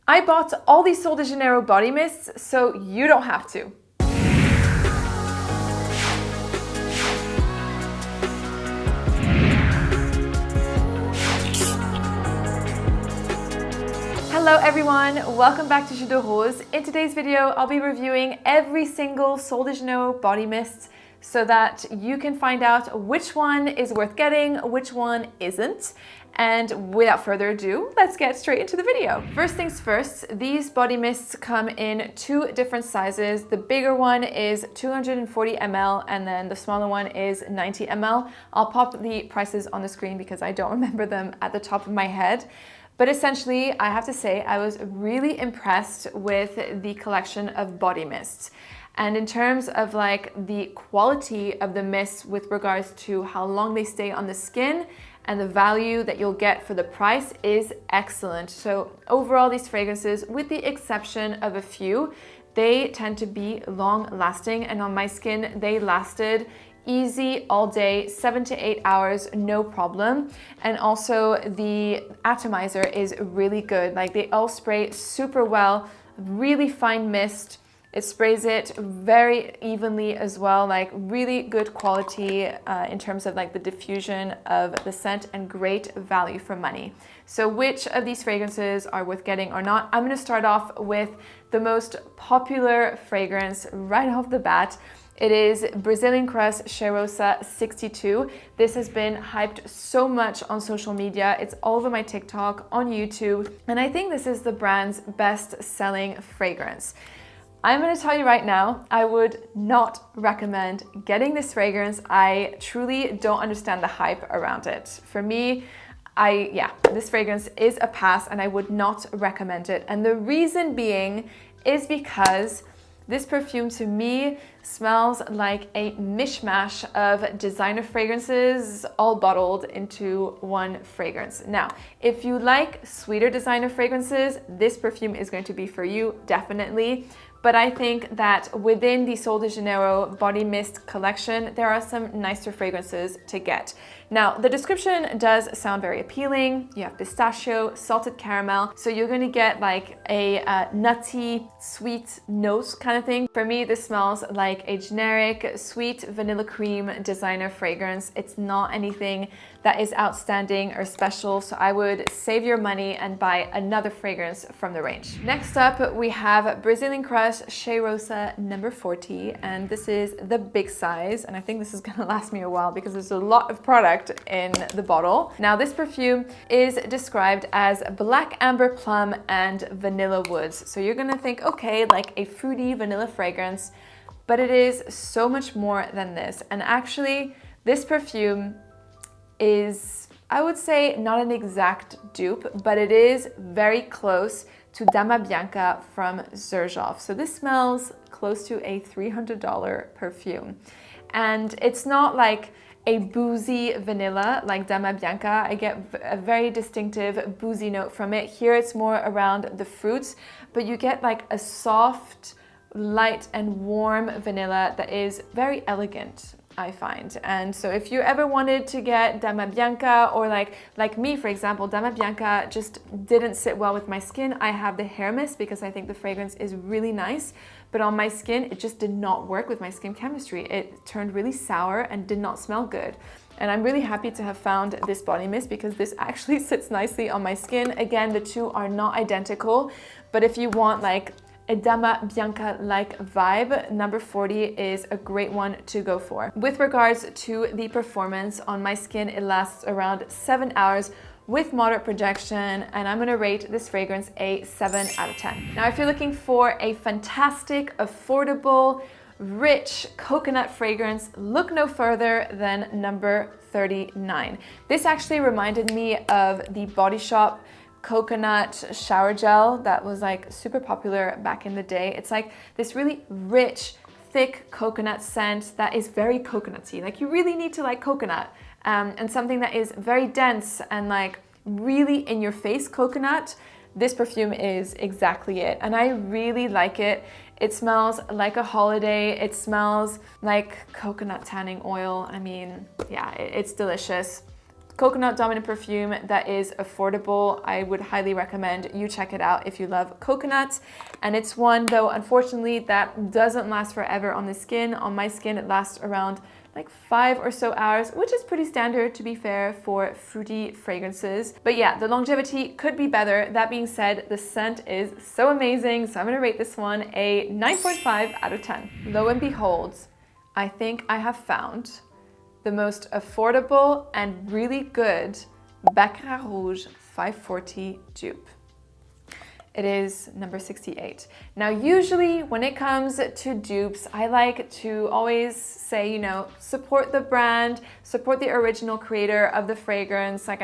I bought all these Sol de Janeiro body mists so you don't have to. Hello everyone, welcome back to Cheirosa. In today's video, I'll be reviewing every single Sol de Janeiro body mist so that you can find out which one is worth getting, which one isn't. And without further ado, let's get straight into the video. First things first, these body mists come in two different sizes. The bigger one is 240 ml and then the smaller one is 90 ml. I'll pop the prices on the screen because I don't remember them at the top of my head. But essentially, I have to say, I was really impressed with the collection of body mists. And in terms of like the quality of the mists with regards to how long they stay on the skin and the value that you'll get for the price is excellent. So overall, these fragrances, with the exception of a few, they tend to be long lasting, and on my skin, they lasted easy all day, 7 to 8 hours, no problem. And also the atomizer is really good. Like they all spray super well, really fine mist. It sprays it very evenly as well, like really good quality in terms of like the diffusion of the scent and great value for money. So which of these fragrances are worth getting or not? I'm gonna start off with the most popular fragrance right off the bat. It is Brazilian Crust Cheirosa 62. This has been hyped so much on social media. It's all over my TikTok, on YouTube, and I think this is the brand's best-selling fragrance. I'm gonna tell you right now, I would not recommend getting this fragrance. I truly don't understand the hype around it. For me, this fragrance is a pass and I would not recommend it. And the reason being is because this perfume to me smells like a mishmash of designer fragrances all bottled into one fragrance. Now, if you like sweeter designer fragrances, this perfume is going to be for you, definitely. But I think that within the Sol de Janeiro body mist collection, there are some nicer fragrances to get. Now, the description does sound very appealing. You have pistachio, salted caramel. So you're gonna get like a nutty, sweet note kind of thing. For me, this smells like a generic sweet vanilla cream designer fragrance. It's not anything that is outstanding or special. So I would save your money and buy another fragrance from the range. Next up, we have Brazilian Crust Cheirosa number 40. And this is the big size. And I think this is gonna last me a while because there's a lot of product in the bottle. Now, this perfume is described as black amber plum and vanilla woods. So you're gonna think, okay, like a fruity vanilla fragrance, but it is so much more than this. And actually, this perfume is, I would say, not an exact dupe, but it is very close to Dama Bianca from Xerjoff. So this smells close to a $300 perfume. And it's not like a boozy vanilla like Dama Bianca. I get a very distinctive boozy note from it. Here it's more around the fruits, but you get like a soft, light and warm vanilla that is very elegant, I find. And so if you ever wanted to get Dama Bianca, or like me, for example, Dama Bianca just didn't sit well with my skin. I have the hair mist because I think the fragrance is really nice, but on my skin, it just did not work with my skin chemistry. It turned really sour and did not smell good. And I'm really happy to have found this body mist because this actually sits nicely on my skin. Again, the two are not identical, but if you want like a Dama Bianca-like vibe, number 40 is a great one to go for. With regards to the performance on my skin, it lasts around 7 hours with moderate projection, and I'm gonna rate this fragrance a 7 out of 10. Now, if you're looking for a fantastic, affordable, rich coconut fragrance, look no further than number 39. This actually reminded me of the Body Shop coconut shower gel that was like super popular back in the day. It's like this really rich, thick coconut scent that is very coconutty. Like you really need to like coconut, and something that is very dense and like really in your face coconut. This perfume is exactly it, and I really like it. It smells like a holiday. It smells like coconut tanning oil. I mean, yeah, it's delicious. coconut dominant perfume that is affordable. I would highly recommend you check it out if you love coconut. And it's one, though, unfortunately, that doesn't last forever on the skin. On my skin, it lasts around like 5 or so hours, which is pretty standard, to be fair, for fruity fragrances. But yeah, the longevity could be better. That being said, the scent is so amazing, so I'm gonna rate this one a 9.5 out of 10. Lo and behold, I think I have found the most affordable and really good Baccarat Rouge 540 dupe. It is number 68. Now, usually when it comes to dupes, I like to always say, you know, support the brand, support the original creator of the fragrance. Like,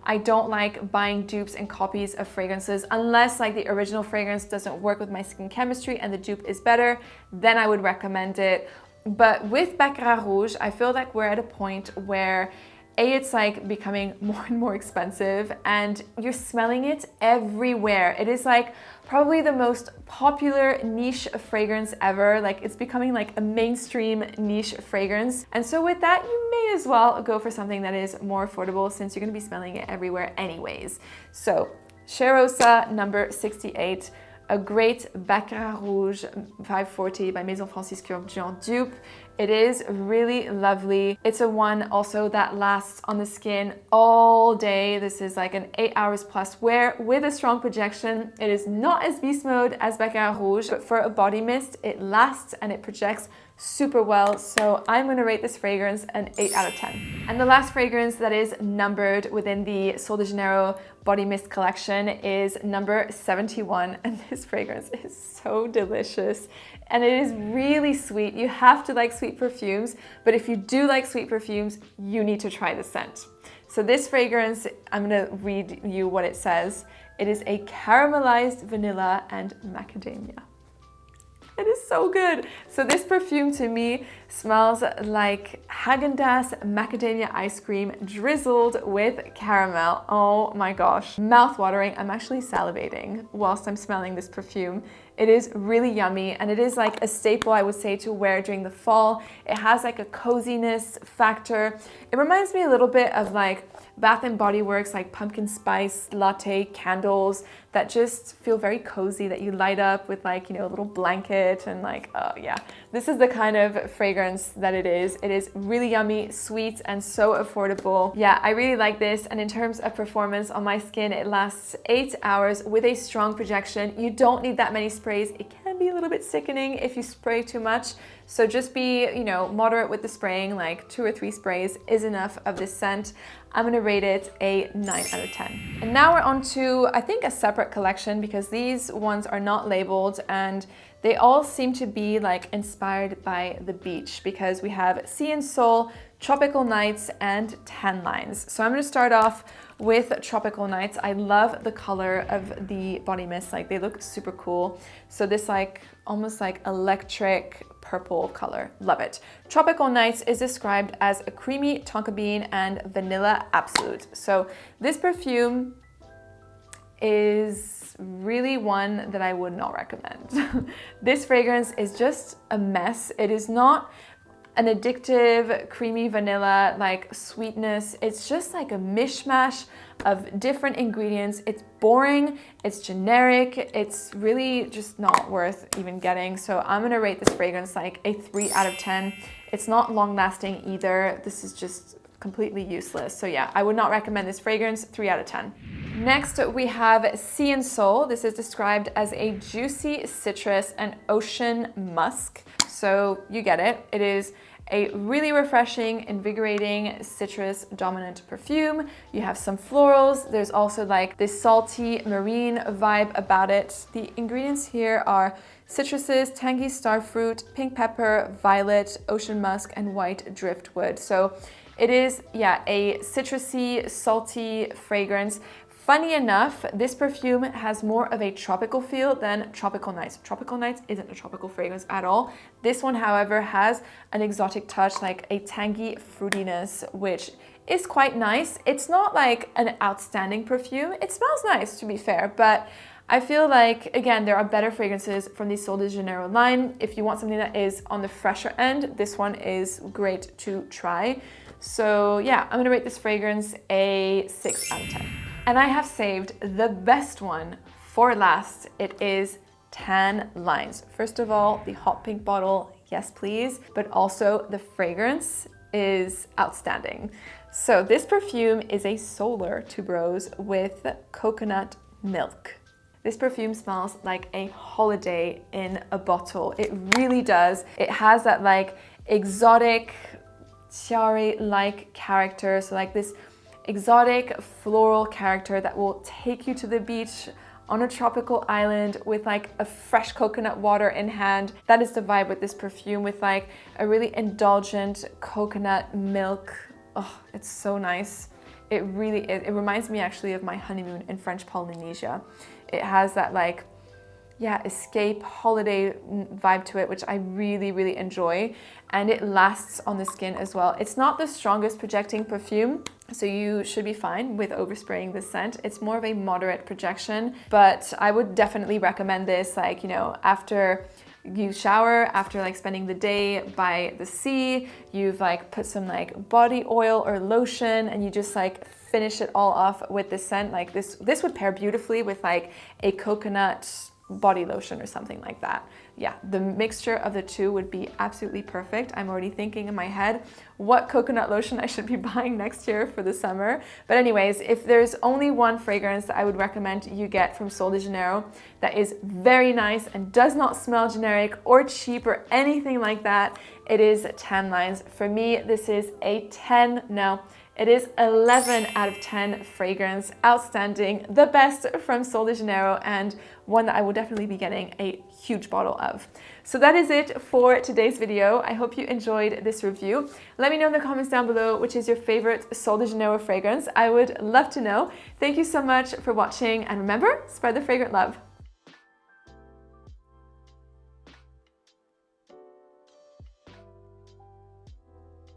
I don't like buying dupes and copies of fragrances unless like the original fragrance doesn't work with my skin chemistry and the dupe is better, then I would recommend it. But with Baccarat Rouge, I feel like we're at a point where it's like becoming more and more expensive and you're smelling it everywhere. It is like probably the most popular niche fragrance ever. Like, it's becoming like a mainstream niche fragrance. And so with that, you may as well go for something that is more affordable since you're gonna be smelling it everywhere anyways. So Cheirosa number 68. A great Baccarat Rouge 540 by Maison Francis Kurkdjian dupe. It is really lovely. It's a one also that lasts on the skin all day. This is like an 8 hours plus wear with a strong projection. It is not as beast mode as Baccarat Rouge, but for a body mist, it lasts and it projects super well. So I'm gonna rate this fragrance an 8 out of 10. And the last fragrance that is numbered within the Sol de Janeiro body mist collection is number 71. And this fragrance is so delicious. And it is really sweet. You have to like sweet perfumes, but if you do like sweet perfumes, you need to try the scent. So this fragrance, I'm gonna read you what it says. It is a caramelized vanilla and macadamia. It is so good. So this perfume to me smells like Haagen-Dazs macadamia ice cream drizzled with caramel. Oh my gosh, mouth-watering. I'm actually salivating whilst I'm smelling this perfume. It is really yummy and it is like a staple, I would say, to wear during the fall. It has like a coziness factor. It reminds me a little bit of like Bath & Body Works, like pumpkin spice latte candles that just feel very cozy, that you light up with like, you know, a little blanket and like, oh yeah. This is the kind of fragrance that it is. It is really yummy, sweet, and so affordable. Yeah, I really like this. And in terms of performance on my skin, it lasts 8 hours with a strong projection. You don't need that many sprays. It can be a little bit sickening if you spray too much. So just be, you know, moderate with the spraying, like 2 or 3 sprays is enough of this scent. I'm gonna rate it a 9 out of 10. And now we're on to, I think, a separate collection because these ones are not labeled and they all seem to be like inspired by the beach because we have Sea and Soul, Tropical Nights, and Tan Lines. So I'm gonna start off with Tropical Nights. I love the color of the body mist, like they look super cool. So this like almost like electric purple color, love it. Tropical Nights is described as a creamy tonka bean and vanilla absolute. So this perfume is really one that I would not recommend. This fragrance is just a mess. It is not an addictive, creamy vanilla, like sweetness. It's just like a mishmash of different ingredients. It's boring, it's generic, it's really just not worth even getting. So I'm gonna rate this fragrance like a 3 out of 10. It's not long lasting either. This is just completely useless. So yeah, I would not recommend this fragrance, 3 out of 10. Next, we have Sea and Soul. This is described as a juicy citrus and ocean musk. So you get it. It is a really refreshing, invigorating citrus dominant perfume. You have some florals. There's also like this salty marine vibe about it. The ingredients here are citruses, tangy starfruit, pink pepper, violet, ocean musk, and white driftwood. So it is, yeah, a citrusy, salty fragrance. Funny enough, this perfume has more of a tropical feel than Tropical Nights. Tropical Nights isn't a tropical fragrance at all. This one, however, has an exotic touch, like a tangy fruitiness, which is quite nice. It's not like an outstanding perfume. It smells nice, to be fair, but I feel like, again, there are better fragrances from the Sol de Janeiro line. If you want something that is on the fresher end, this one is great to try. So yeah, I'm gonna rate this fragrance a 6 out of 10. And I have saved the best one for last. It is Tan Lines. First of all, the hot pink bottle, yes please, but also the fragrance is outstanding. So this perfume is a Solar tuberose with coconut milk. This perfume smells like a holiday in a bottle. It really does. It has that like exotic, cherry-like character. So like this exotic floral character that will take you to the beach on a tropical island with like a fresh coconut water in hand. That is the vibe with this perfume, with like a really indulgent coconut milk. Oh, it's so nice. It really is. It reminds me actually of my honeymoon in French Polynesia. It has that like, yeah, escape holiday vibe to it, which I really, really enjoy. And it lasts on the skin as well. It's not the strongest projecting perfume, so you should be fine with overspraying this scent. It's more of a moderate projection, but I would definitely recommend this, like, you know, after you shower, after like spending the day by the sea, you've like put some like body oil or lotion and you just like finish it all off with this scent. Like this would pair beautifully with like a coconut body lotion or something like that. Yeah, the mixture of the two would be absolutely perfect. I'm already thinking in my head what coconut lotion I should be buying next year for the summer. But anyways, if there's only one fragrance that I would recommend you get from Sol de Janeiro that is very nice and does not smell generic or cheap or anything like that, it is Tan Lines. For me, this is a 10. No, it is 11 out of 10 fragrance. Outstanding, the best from Sol de Janeiro, and one that I will definitely be getting a huge bottle of. So that is it for today's video. I hope you enjoyed this review. Let me know in the comments down below which is your favorite Sol de Janeiro fragrance. I would love to know. Thank you so much for watching, and remember, spread the fragrant love.